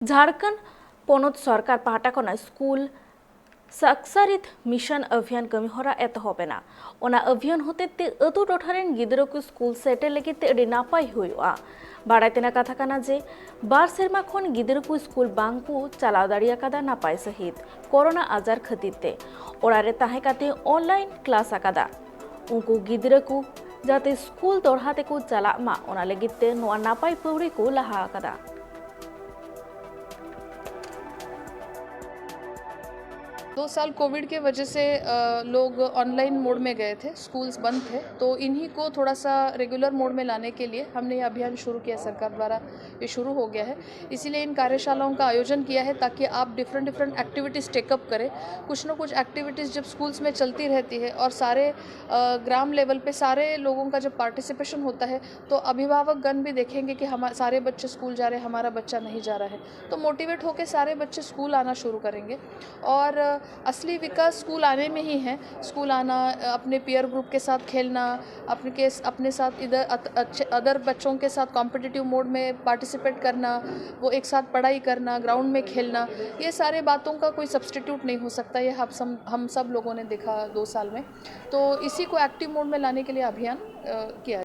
झारखंड पनत सरकार पाहटा खन school साक्षारित mission अभियान कमीहरा एतहबेना ओना अभियान होते अतु टोठारेन गिदरा को स्कूल सेटे लगिते अडी नापाय हुआ बाड़ाय तेना कथा काना जे बार सेरमा खन गिदरा को स्कूल बांग को चलाव दाड़िया कादा नापाय सहित कोरोना आजार खतिरते ओड़ारे ताहे काते ऑनलाइन क्लास आकादा उनको गिदरा को जाते स्कूल दोड़हाते को चला मा ओना लगिते नोआ नापाय पौड़ी को लहा आकादा। दो साल कोविड के वजह से लोग ऑनलाइन मोड में गए थे, स्कूल्स बंद थे, तो इन्हीं को थोड़ा सा रेगुलर मोड में लाने के लिए हमने ये अभियान शुरू किया। सरकार द्वारा ये शुरू हो गया है, इसीलिए इन कार्यशालाओं का आयोजन किया है ताकि आप डिफरेंट एक्टिविटीज़ टेकअप करें। कुछ ना कुछ एक्टिविटीज़ जब स्कूल्स में चलती रहती है और सारे ग्राम लेवल पे सारे लोगों का जब पार्टिसिपेशन होता है तो अभिभावक गण भी देखेंगे कि हमारे सारे बच्चे स्कूल जा रहे हैं, हमारा बच्चा नहीं जा रहा है, तो मोटिवेट होकर सारे बच्चे स्कूल आना शुरू करेंगे। और असली विकास स्कूल आने में ही है। स्कूल आना, अपने पीयर ग्रुप के साथ खेलना, अपने साथ इधर अदर बच्चों के साथ कॉम्पिटिटिव मोड में पार्टिसिपेट करना, वो एक साथ पढ़ाई करना, ग्राउंड में खेलना, ये सारे बातों का कोई सब्स्टिट्यूट नहीं हो सकता। ये हम सब लोगों ने देखा 2 साल में, तो इसी को एक्टिव मोड में लाने के लिए अभियान किया।